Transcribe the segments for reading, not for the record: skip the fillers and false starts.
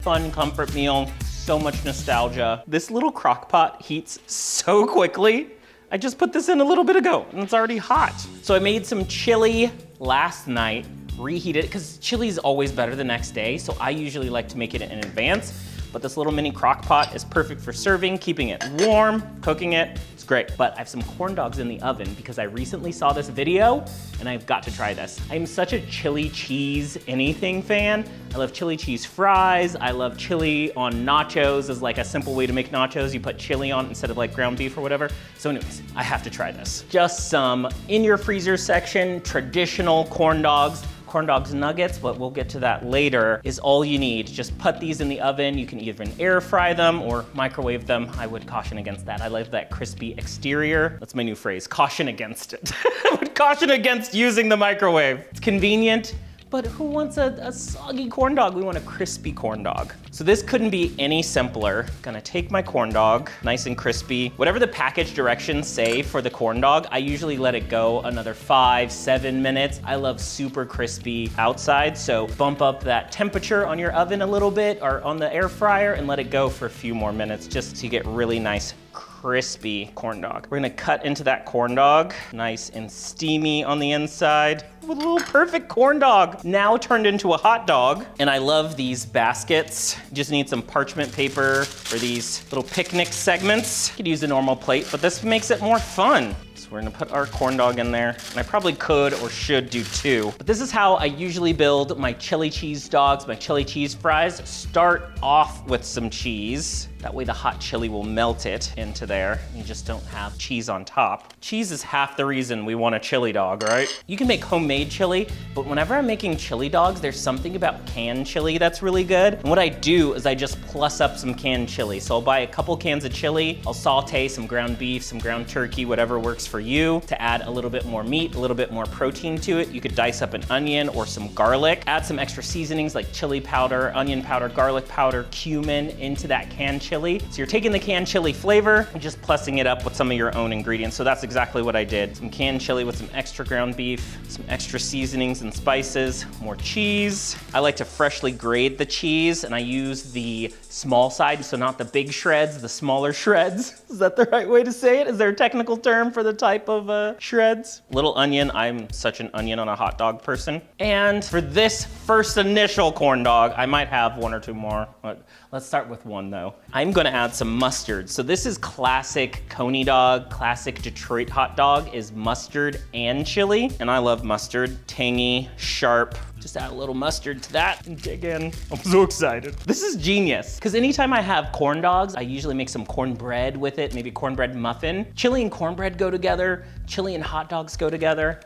fun comfort meal, so much nostalgia. This little crock pot heats so quickly. I just put this in a little bit ago and it's already hot. So I made some chili last night, reheated it, because chili is always better the next day. So I usually like to make it in advance, but this little mini crock pot is perfect for serving, keeping it warm, cooking it. It's great. But I have some corn dogs in the oven because I recently saw this video and I've got to try this. I'm such a chili cheese anything fan. I love chili cheese fries. I love chili on nachos as like a simple way to make nachos. You put chili on instead of like ground beef or whatever. So anyways, I have to try this. Just some in your freezer section, traditional corn dogs. Corn dogs nuggets, but we'll get to that later, is all you need. Just put these in the oven. You can either air fry them or microwave them. I would caution against that. I like that crispy exterior. That's my new phrase, caution against it. I would caution against using the microwave. It's convenient, but who wants a soggy corn dog? We want a crispy corn dog. So this couldn't be any simpler. Gonna take my corn dog, nice and crispy. Whatever the package directions say for the corn dog, I usually let it go another 5-7 minutes. I love super crispy outside, so bump up that temperature on your oven a little bit or on the air fryer and let it go for a few more minutes just to get really nice crispy corn dog. We're gonna cut into that corn dog, nice and steamy on the inside, with a little perfect corn dog, now turned into a hot dog. And I love these baskets. You just need some parchment paper for these little picnic segments. You could use a normal plate, but this makes it more fun. So we're gonna put our corn dog in there. And I probably could or should do two. But this is how I usually build my chili cheese dogs, my chili cheese fries. Start off with some cheese. That way the hot chili will melt it into there. You just don't have cheese on top. Cheese is half the reason we want a chili dog, right? You can make homemade chili, but whenever I'm making chili dogs, there's something about canned chili that's really good. And what I do is I just plus up some canned chili. So I'll buy a couple cans of chili, I'll saute some ground beef, some ground turkey, whatever works for you, to add a little bit more meat, a little bit more protein to it. You could dice up an onion or some garlic, add some extra seasonings like chili powder, onion powder, garlic powder, cumin into that canned chili. So you're taking the canned chili flavor and just plussing it up with some of your own ingredients. So that's exactly what I did. Some canned chili with some extra ground beef, some extra seasonings and spices, more cheese. I like to freshly grate the cheese and I use the small side, so not the big shreds, the smaller shreds. Is that the right way to say it? Is there a technical term for the type of shreds? Little onion, I'm such an onion on a hot dog person. And for this first initial corn dog, I might have one or two more, but let's start with one though. I'm gonna add some mustard. So this is classic Coney dog, classic Detroit hot dog is mustard and chili. And I love mustard, tangy, sharp. Just add a little mustard to that and dig in. I'm so excited. This is genius, because anytime I have corn dogs, I usually make some cornbread with it, maybe cornbread muffin. Chili and cornbread go together. Chili and hot dogs go together.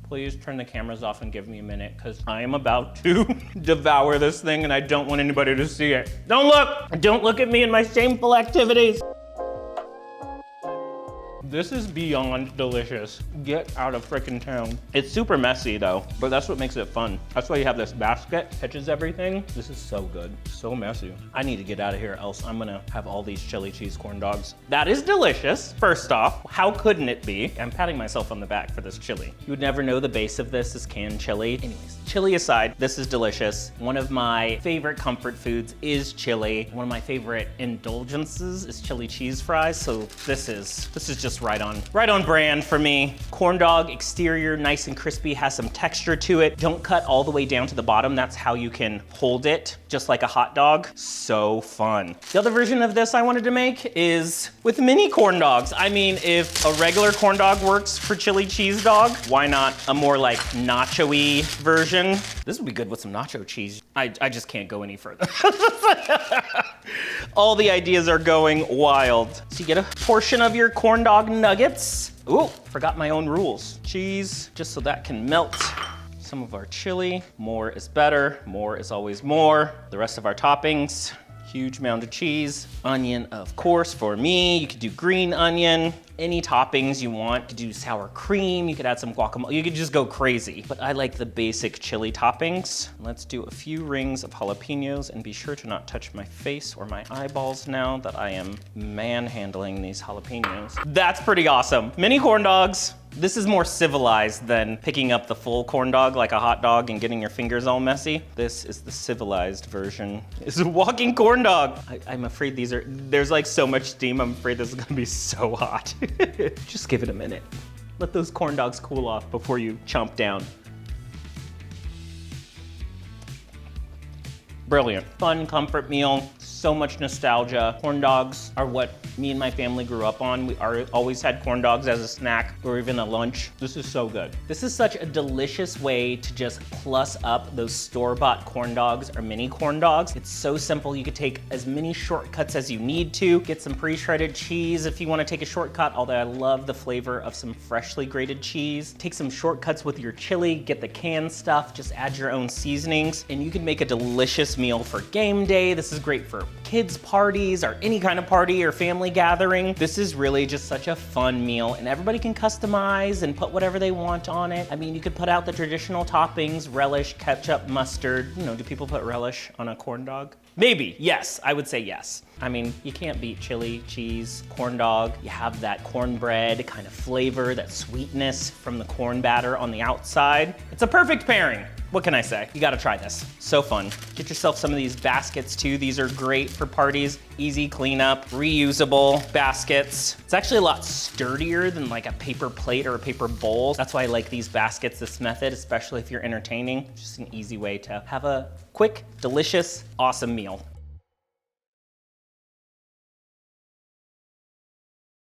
Please turn the cameras off and give me a minute, because I am about to devour this thing and I don't want anybody to see it. Don't look! Don't look at me and my shameful activities. This is beyond delicious. Get out of frickin' town. It's super messy though, but that's what makes it fun. That's why you have this basket, catches everything. This is so good, so messy. I need to get out of here, else I'm gonna have all these chili cheese corn dogs. That is delicious, first off. How couldn't it be? I'm patting myself on the back for this chili. You would never know the base of this is canned chili. Anyways, chili aside, this is delicious. One of my favorite comfort foods is chili. One of my favorite indulgences is chili cheese fries, so this is just right on brand for me. Corn dog exterior, nice and crispy, has some texture to it. Don't cut all the way down to the bottom. That's how you can hold it, just like a hot dog. So fun. The other version of this I wanted to make is with mini corn dogs. I mean, if a regular corn dog works for chili cheese dog, why not a more like nacho-y version? This would be good with some nacho cheese. I just can't go any further. All the ideas are going wild. So you get a portion of your corn dog nuggets. Ooh, forgot my own rules. Cheese, just so that can melt. Some of our chili. More is better. More is always more. The rest of our toppings. Huge mound of cheese. Onion, of course, for me. You could do green onion. any toppings you want. You could do sour cream, you could add some guacamole, you could just go crazy. But I like the basic chili toppings. Let's do a few rings of jalapenos and be sure to not touch my face or my eyeballs now that I am manhandling these jalapenos. That's pretty awesome. Mini corn dogs. This is more civilized than picking up the full corn dog like a hot dog and getting your fingers all messy. This is the civilized version. It's a walking corn dog. I'm afraid there's like so much steam, I'm afraid this is gonna be so hot. Just give it a minute. Let those corn dogs cool off before you chomp down. Brilliant. Fun comfort meal, so much nostalgia. Corn dogs are what me and my family grew up on. We always had corn dogs as a snack or even a lunch. This is so good. This is such a delicious way to just plus up those store-bought corn dogs or mini corn dogs. It's so simple. You could take as many shortcuts as you need to. Get some pre-shredded cheese if you want to take a shortcut, although I love the flavor of some freshly grated cheese. Take some shortcuts with your chili, get the canned stuff, just add your own seasonings, and you can make a delicious meal for game day. This is great for kids' parties or any kind of party or family gathering. This is really just such a fun meal, and everybody can customize and put whatever they want on it. I mean, you could put out the traditional toppings, relish, ketchup, mustard. You know, do people put relish on a corn dog? Maybe, yes, I would say yes. I mean, you can't beat chili, cheese, corn dog. You have that cornbread kind of flavor, that sweetness from the corn batter on the outside. It's a perfect pairing. What can I say? You gotta try this. So fun. Get yourself some of these baskets too. These are great for parties. Easy cleanup, reusable baskets. It's actually a lot sturdier than like a paper plate or a paper bowl. That's why I like these baskets, this method, especially if you're entertaining. Just an easy way to have a quick, delicious, awesome meal.